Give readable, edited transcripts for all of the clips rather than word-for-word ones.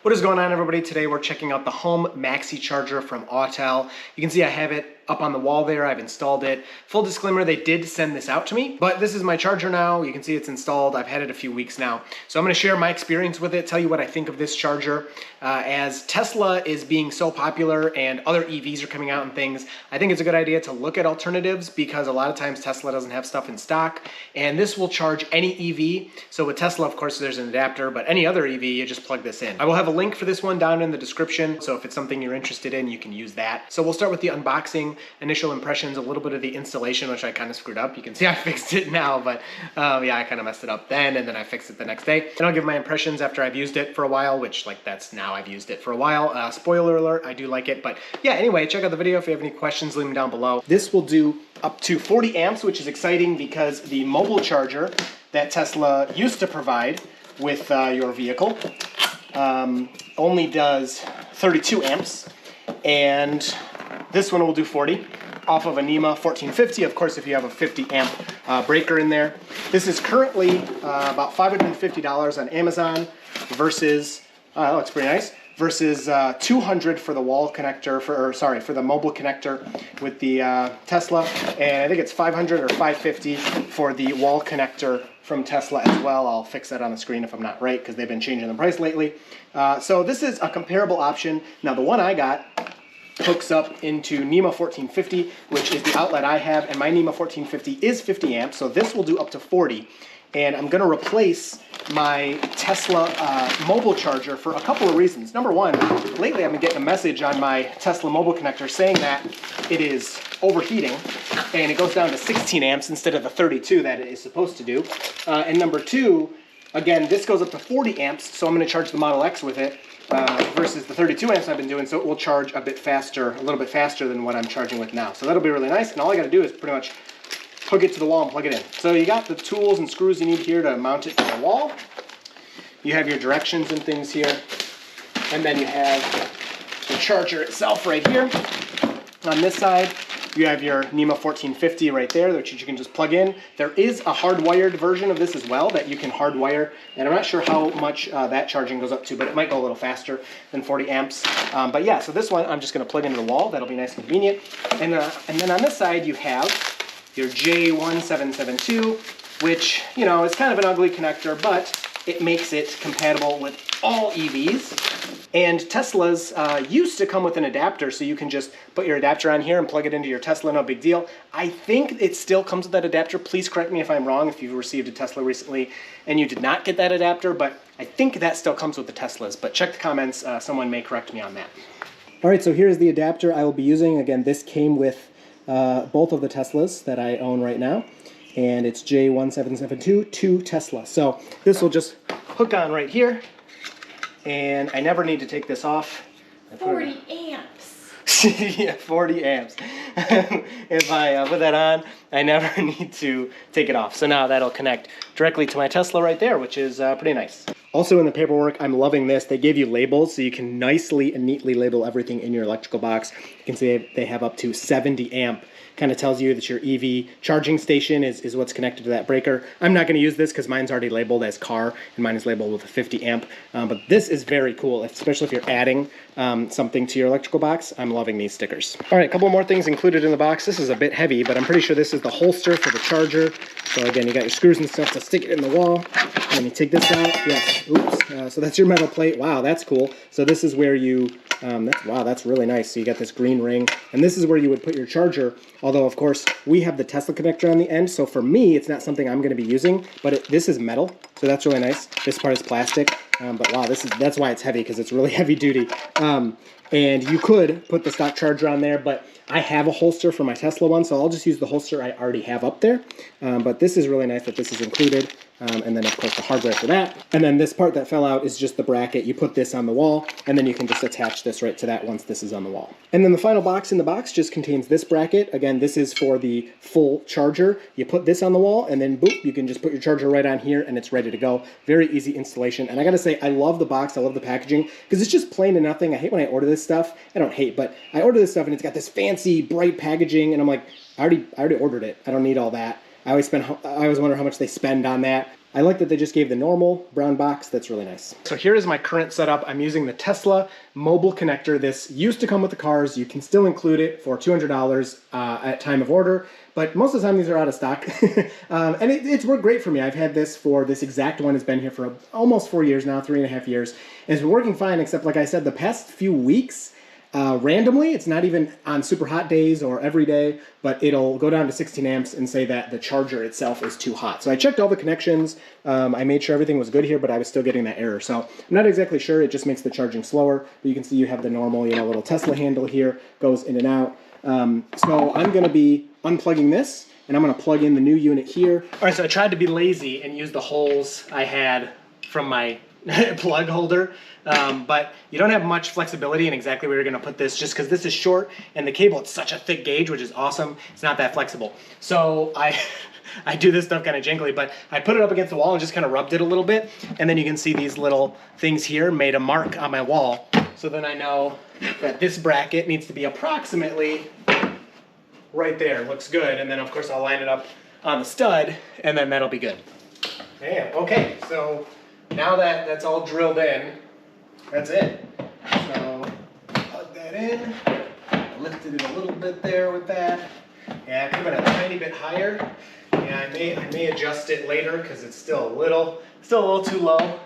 What is going on, everybody? Today we're checking out the home Maxicharger from Autel. You can see I have it up on the wall there. I've installed it. Full disclaimer, they did send this out to me, but this is my charger now. You can see it's installed. I've had it a few weeks now. So I'm going to share my experience with it, tell you what I think of this charger. As Tesla is being so popular and other EVs are coming out and things, I think it's a good idea to look at alternatives because a lot of times Tesla doesn't have stuff in stock, and this will charge any EV. So with Tesla, of course, there's an adapter, but any other EV, you just plug this in. I will have a link for this one down in the description, so if it's something you're interested in, you can use that. So we'll start with the unboxing, initial impressions, a little bit of the installation, which I kind of screwed up. You can see I fixed it now, but yeah, I kind of messed it up then, and then I fixed it the next day. And I'll give my impressions after I've used it for a while, which that's now I've used it for a while. Spoiler alert, I do like it, but yeah, anyway, check out the video. If you have any questions, leave them down below. This will do up to 40 amps, which is exciting because the mobile charger that Tesla used to provide with your vehicle only does 32 amps, and this one will do 40 off of a NEMA 1450, of course, if you have a 50 amp breaker in there. This is currently about $550 on Amazon versus, that looks pretty nice, versus $200 for the wall connector, for the mobile connector with the Tesla, and I think it's $500 or $550 for the wall connector from Tesla as well. I'll fix that on the screen if I'm not right, because they've been changing the price lately. So this is a comparable option. Now the one I got hooks up into NEMA 1450, which is the outlet I have, and my NEMA 1450 is 50 amps, so this will do up to 40. And I'm going to replace my Tesla mobile charger for a couple of reasons. Number one, lately I've been getting a message on my Tesla mobile connector saying that it is overheating and it goes down to 16 amps instead of the 32 that it is supposed to do. And number two, again, this goes up to 40 amps, so I'm going to charge the Model X with it versus the 32 amps I've been doing, so it will charge a bit faster, a little bit faster than what I'm charging with now. So that'll be really nice, and all I got to do is pretty much hook it to the wall and plug it in. So you got the tools and screws you need here to mount it to the wall. You have your directions and things here. And then you have the charger itself right here. On this side, you have your NEMA 1450 right there, which you can just plug in. There is a hardwired version of this as well that you can hardwire, and I'm not sure how much that charging goes up to, but it might go a little faster than 40 amps. But yeah, so this one I'm just going to plug into the wall. That'll be nice and convenient. And then on this side you have your J1772, which, you know, is kind of an ugly connector, but it makes it compatible with all EVs. And Teslas used to come with an adapter, so you can just put your adapter on here and plug it into your Tesla, no big deal. I think it still comes with that adapter. Please correct me if I'm wrong, if you've received a Tesla recently and you did not get that adapter, but I think that still comes with the Teslas. But check the comments, someone may correct me on that. All right, so here's the adapter I will be using. Again, this came with both of the Teslas that I own right now, and it's J1772 to Tesla. So this will just hook on right here, and I never need to take this off. 40 amps. Yeah, 40 amps. If I put that on, I never need to take it off. So now that'll connect directly to my Tesla right there, which is pretty nice. Also in the paperwork, I'm loving this. They give you labels so you can nicely and neatly label everything in your electrical box. You can see they have up to 70 amp. Kind of tells you that your EV charging station is what's connected to that breaker. I'm not going to use this because mine's already labeled as car, and mine is labeled with a 50 amp. But this is very cool, especially if you're adding something to your electrical box. I'm loving these stickers. All right, a couple more things included in the box. This is a bit heavy, but I'm pretty sure this is the holster for the charger. So again, you got your screws and stuff to stick it in the wall. And you take this out. Yes, oops. So that's your metal plate. Wow, that's cool. So this is where you, wow, that's really nice. So you got this green ring, and this is where you would put your charger. Although, of course, we have the Tesla connector on the end, so for me, it's not something I'm going to be using, but this is metal, so that's really nice. This part is plastic, but wow, that's why it's heavy, because it's really heavy duty. And you could put the stock charger on there, but I have a holster for my Tesla one, so I'll just use the holster I already have up there. But this is really nice that this is included. And then, of course, the hardware for that. And then this part that fell out is just the bracket. You put this on the wall, and then you can just attach this right to that once this is on the wall. And then the final box in the box just contains this bracket. Again, this is for the full charger. You put this on the wall, and then boop, you can just put your charger right on here, and it's ready to go. Very easy installation. And I gotta say, I love the box. I love the packaging, because it's just plain to nothing. I hate when I order this stuff. I don't hate, but I order this stuff, and it's got this fancy, bright packaging, and I'm like, I already ordered it. I don't need all that. I always wonder how much they spend on that. I like that they just gave the normal brown box. That's really nice. So here is my current setup. I'm using the Tesla mobile connector. This used to come with the cars. You can still include it for $200 at time of order, but most of the time these are out of stock. And it's worked great for me. I've had this exact one has been here for almost 4 years now, 3.5 years. And it's been working fine, except like I said, the past few weeks, randomly, it's not even on super hot days or every day, but it'll go down to 16 amps and say that the charger itself is too hot. So I checked all the connections. I made sure everything was good here, but I was still getting that error. So I'm not exactly sure. It just makes the charging slower. But you can see you have the normal, little Tesla handle here, goes in and out. So I'm going to be unplugging this, and I'm going to plug in the new unit here. All right, so I tried to be lazy and use the holes I had from my plug holder, but you don't have much flexibility in exactly where you're going to put this, just because this is short and the cable, it's such a thick gauge, which is awesome. It's not that flexible. So I do this stuff kind of jingly, but I put it up against the wall and just kind of rubbed it a little bit, and then you can see these little things here made a mark on my wall. So then I know that this bracket needs to be approximately right there. Looks good. And then of course I'll line it up on the stud, and then that'll be good. Damn. Okay, so now that that's all drilled in, that's it. So plug that in. I lifted it a little bit there with that. Yeah, I could have been a tiny bit higher. Yeah, I may adjust it later because it's still a little too low.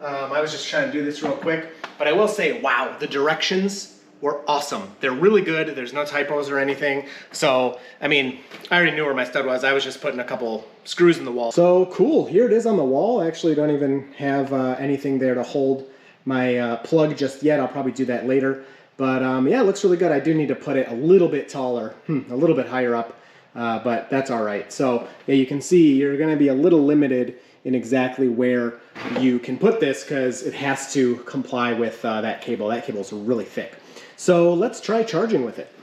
I was just trying to do this real quick, but I will say, wow, the directions were awesome. They're really good. There's no typos or anything. So, I mean, I already knew where my stud was. I was just putting a couple screws in the wall. So cool, here it is on the wall. I actually don't even have anything there to hold my plug just yet. I'll probably do that later. But yeah, it looks really good. I do need to put it a little bit taller, a little bit higher up, but that's all right. So yeah, you can see you're gonna be a little limited in exactly where you can put this because it has to comply with that cable. That cable's really thick. So let's try charging with it.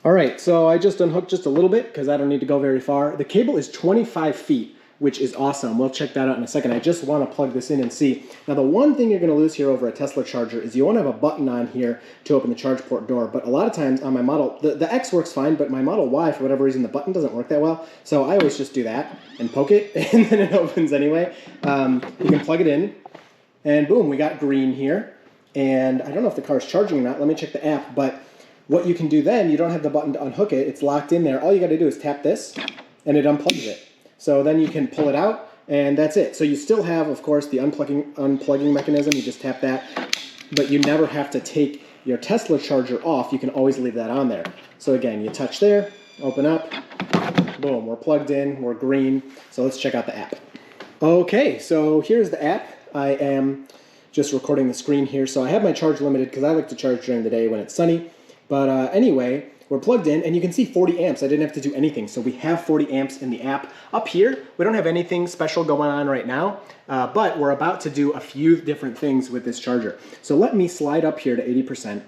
All right, so I just unhooked just a little bit because I don't need to go very far. The cable is 25 feet, which is awesome. We'll check that out in a second. I just want to plug this in and see. Now, the one thing you're going to lose here over a Tesla charger is you won't have a button on here to open the charge port door. But a lot of times on my Model, the X works fine, but my Model Y, for whatever reason, the button doesn't work that well. So I always just do that and poke it, and then it opens anyway. You can plug it in, and boom, we got green here. And I don't know if the car is charging or not. Let me check the app. But what you can do then, you don't have the button to unhook it. It's locked in there. All you got to do is tap this, and it unplugs it. So then you can pull it out, and that's it. So you still have, of course, the unplugging mechanism. You just tap that. But you never have to take your Tesla charger off. You can always leave that on there. So again, you touch there, open up, boom, we're plugged in, we're green. So let's check out the app. Okay, so here's the app. I am just recording the screen here. So I have my charge limited because I like to charge during the day when it's sunny. But anyway, we're plugged in and you can see 40 amps. I didn't have to do anything. So we have 40 amps in the app. Up here, we don't have anything special going on right now, but we're about to do a few different things with this charger. So let me slide up here to 80%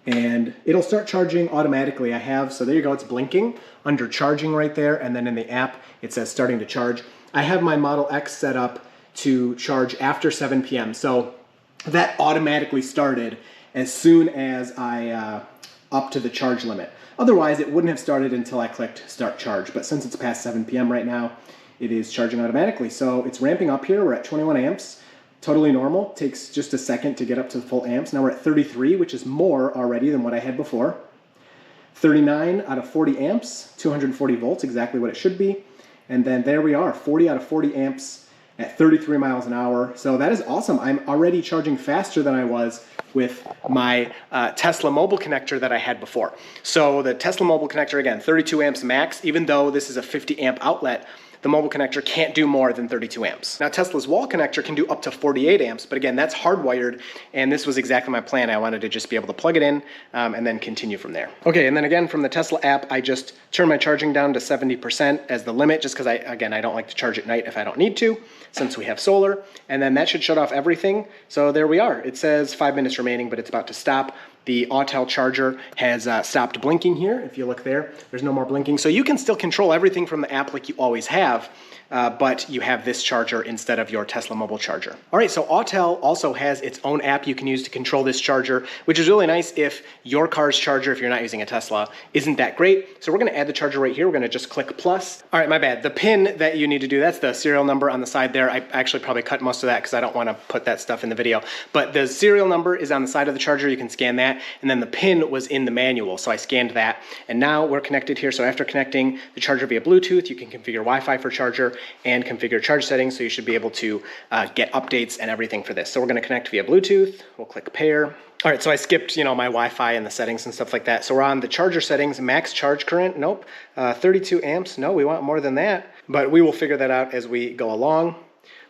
and it'll start charging automatically. So there you go, it's blinking under charging right there. And then in the app, it says starting to charge. I have my Model X set up to charge after 7 p.m. So that automatically started as soon as I upped to the charge limit. Otherwise, it wouldn't have started until I clicked start charge. But since it's past 7 p.m. right now, it is charging automatically. So it's ramping up here. We're at 21 amps. Totally normal. Takes just a second to get up to the full amps. Now we're at 33, which is more already than what I had before. 39 out of 40 amps, 240 volts, exactly what it should be. And then there we are, 40 out of 40 amps at 33 miles an hour. So that is awesome. I'm already charging faster than I was with my Tesla mobile connector that I had before. So the Tesla mobile connector, again, 32 amps max, even though this is a 50 amp outlet, the mobile connector can't do more than 32 amps. Now Tesla's wall connector can do up to 48 amps, but again, that's hardwired, and this was exactly my plan. I wanted to just be able to plug it in and then continue from there. Okay, and then again, from the Tesla app, I just turn my charging down to 70% as the limit, just because I don't like to charge at night if I don't need to, since we have solar, and then that should shut off everything. So there we are. It says 5 minutes remaining, but it's about to stop. The Autel charger has stopped blinking here. If you look there, there's no more blinking. So you can still control everything from the app like you always have. but you have this charger instead of your Tesla mobile charger. All right, so Autel also has its own app you can use to control this charger, which is really nice if your car's charger, if you're not using a Tesla, isn't that great. So we're gonna add the charger right here. We're gonna just click plus. All right, my bad. The pin that you need to do, that's the serial number on the side there. I actually probably cut most of that because I don't wanna put that stuff in the video. But the serial number is on the side of the charger. You can scan that. And then the pin was in the manual, so I scanned that. And now we're connected here. So after connecting the charger via Bluetooth, you can configure Wi-Fi for charger and configure charge settings. So you should be able to get updates and everything for this. So we're gonna connect via Bluetooth. We'll click pair. All right, so I skipped, my Wi-Fi and the settings and stuff like that. So we're on the charger settings, max charge current, nope. 32 amps, no, we want more than that. But we will figure that out as we go along.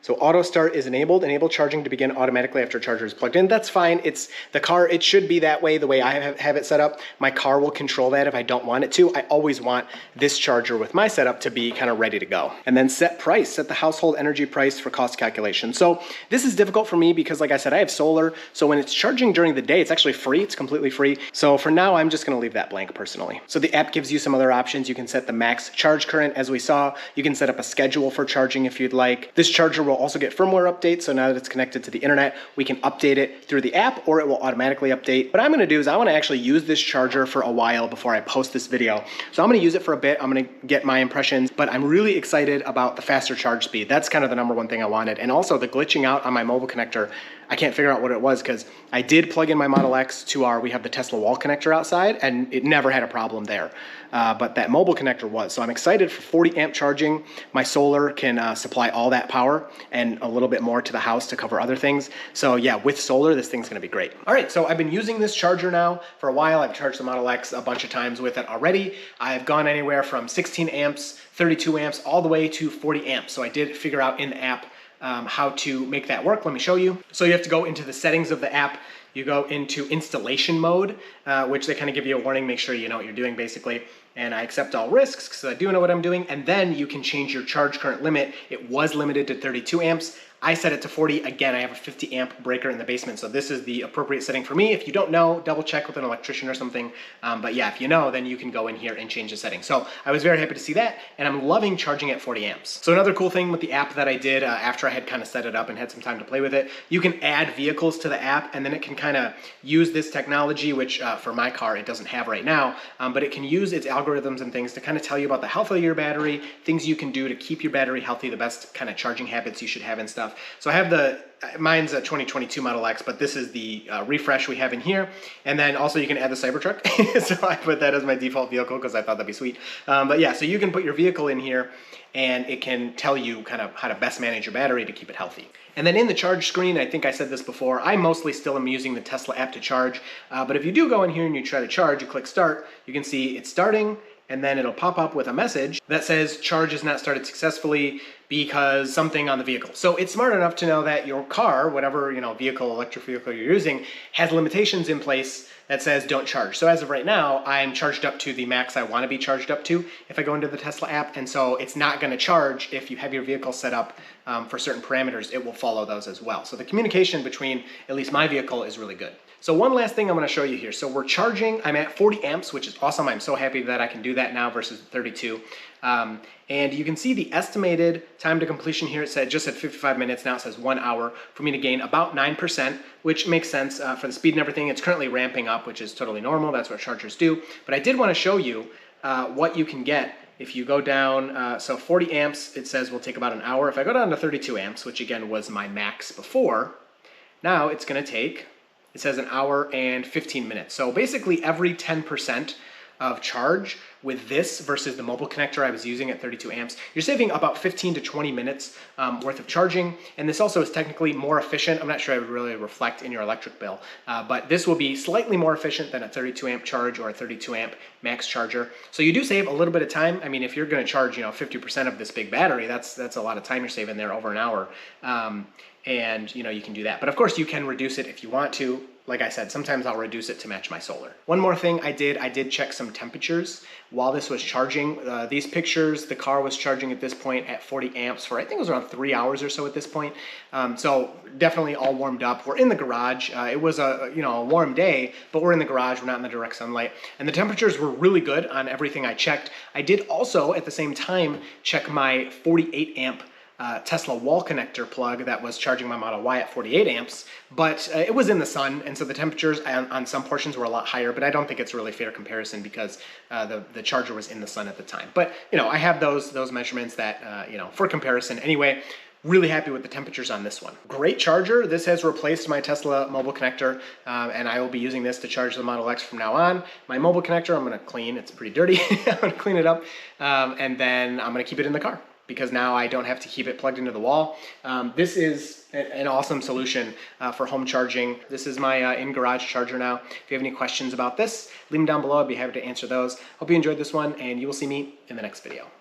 So auto start is enabled. Enable charging to begin automatically after charger is plugged in. That's fine. It's the car. It should be that way, the way I have it set up. My car will control that if I don't want it to. I always want this charger with my setup to be kind of ready to go. And then set price, set the household energy price for cost calculation. So this is difficult for me because like I said, I have solar. So when it's charging during the day, it's actually free. It's completely free. So for now, I'm just going to leave that blank personally. So the app gives you some other options. You can set the max charge current as we saw. You can set up a schedule for charging if you'd like. This charger will also get firmware updates. So now that it's connected to the internet, we can update it through the app or it will automatically update. What I'm going to do is I want to actually use this charger for a while before I post this video. So I'm going to use it for a bit. I'm going to get my impressions, but I'm really excited about the faster charge speed. That's kind of the number one thing I wanted. And also the glitching out on my mobile connector. I can't figure out what it was because I did plug in my Model X to we have the Tesla wall connector outside and it never had a problem there. But that mobile connector was. So I'm excited for 40 amp charging. My solar can supply all that power and a little bit more to the house to cover other things. So yeah, with solar, this thing's gonna be great. All right, so I've been using this charger now for a while. I've charged the Model X a bunch of times with it already. I've gone anywhere from 16 amps, 32 amps, all the way to 40 amps. So I did figure out in the app how to make that work. Let me show you. So you have to go into the settings of the app. You go into installation mode, which they kind of give you a warning, make sure you know what you're doing basically. And I accept all risks because I do know what I'm doing. And then you can change your charge current limit. It was limited to 32 amps. I set it to 40. Again, I have a 50 amp breaker in the basement. So this is the appropriate setting for me. If you don't know, double check with an electrician or something. But yeah, if you know, then you can go in here and change the setting. So I was very happy to see that. And I'm loving charging at 40 amps. So another cool thing with the app that I did after I had kind of set it up and had some time to play with it, you can add vehicles to the app and then it can kind of use this technology, which for my car, it doesn't have right now, but it can use its algorithms and things to kind of tell you about the health of your battery, things you can do to keep your battery healthy, the best kind of charging habits you should have and stuff. So I have mine's a 2022 Model X, but this is the refresh we have in here. And then also you can add the Cybertruck. So I put that as my default vehicle because I thought that'd be sweet. But yeah, so you can put your vehicle in here and it can tell you kind of how to best manage your battery to keep it healthy. And then in the charge screen, I think I said this before, I mostly still am using the Tesla app to charge. But if you do go in here and you try to charge, you click start, you can see it's starting. And then it'll pop up with a message that says charge is not started successfully because something on the vehicle. So it's smart enough to know that your car, whatever vehicle, electric vehicle you're using, has limitations in place that says don't charge. So as of right now, I'm charged up to the max I want to be charged up to if I go into the Tesla app. And so it's not going to charge if you have your vehicle set up for certain parameters. It will follow those as well. So the communication between at least my vehicle is really good. So one last thing I'm going to show you here. So we're charging, I'm at 40 amps, which is awesome. I'm so happy that I can do that now versus 32. And you can see the estimated time to completion here. It said just at 55 minutes. Now it says 1 hour for me to gain about 9%, which makes sense for the speed and everything. It's currently ramping up, which is totally normal. That's what chargers do. But I did want to show you what you can get if you go down. So 40 amps, it says will take about an hour. If I go down to 32 amps, which again was my max before, now it's going to take, it says an hour and 15 minutes. So basically every 10% of charge with this versus the mobile connector I was using at 32 amps, you're saving about 15 to 20 minutes worth of charging. And this also is technically more efficient. I'm not sure I would really reflect in your electric bill, but this will be slightly more efficient than a 32 amp charge or a 32 amp max charger. So you do save a little bit of time. I mean, if you're going to charge, 50% of this big battery, that's a lot of time you're saving there over an hour. and you can do that. But of course you can reduce it if you want to. Like I said, sometimes I'll reduce it to match my solar. One more thing I did check some temperatures while this was charging. These pictures, the car was charging at this point at 40 amps for, I think it was around 3 hours or so at this point. So definitely all warmed up. We're in the garage. It was a warm day, but we're in the garage. We're not in the direct sunlight. And the temperatures were really good on everything I checked. I did also at the same time check my 48 amp Tesla wall connector plug that was charging my Model Y at 48 amps, but it was in the sun, and so the temperatures on some portions were a lot higher, but I don't think it's a really fair comparison because the charger was in the sun at the time. But I have those measurements that for comparison. Anyway, really happy with the temperatures on this one. Great charger. This has replaced my Tesla mobile connector, and I will be using this to charge the Model X from now on. My mobile connector I'm going to clean. It's pretty dirty. I'm going to clean it up, and then I'm going to keep it in the car, because now I don't have to keep it plugged into the wall. This is an awesome solution for home charging. This is my in-garage charger now. If you have any questions about this, leave them down below. I'd be happy to answer those. Hope you enjoyed this one, and you will see me in the next video.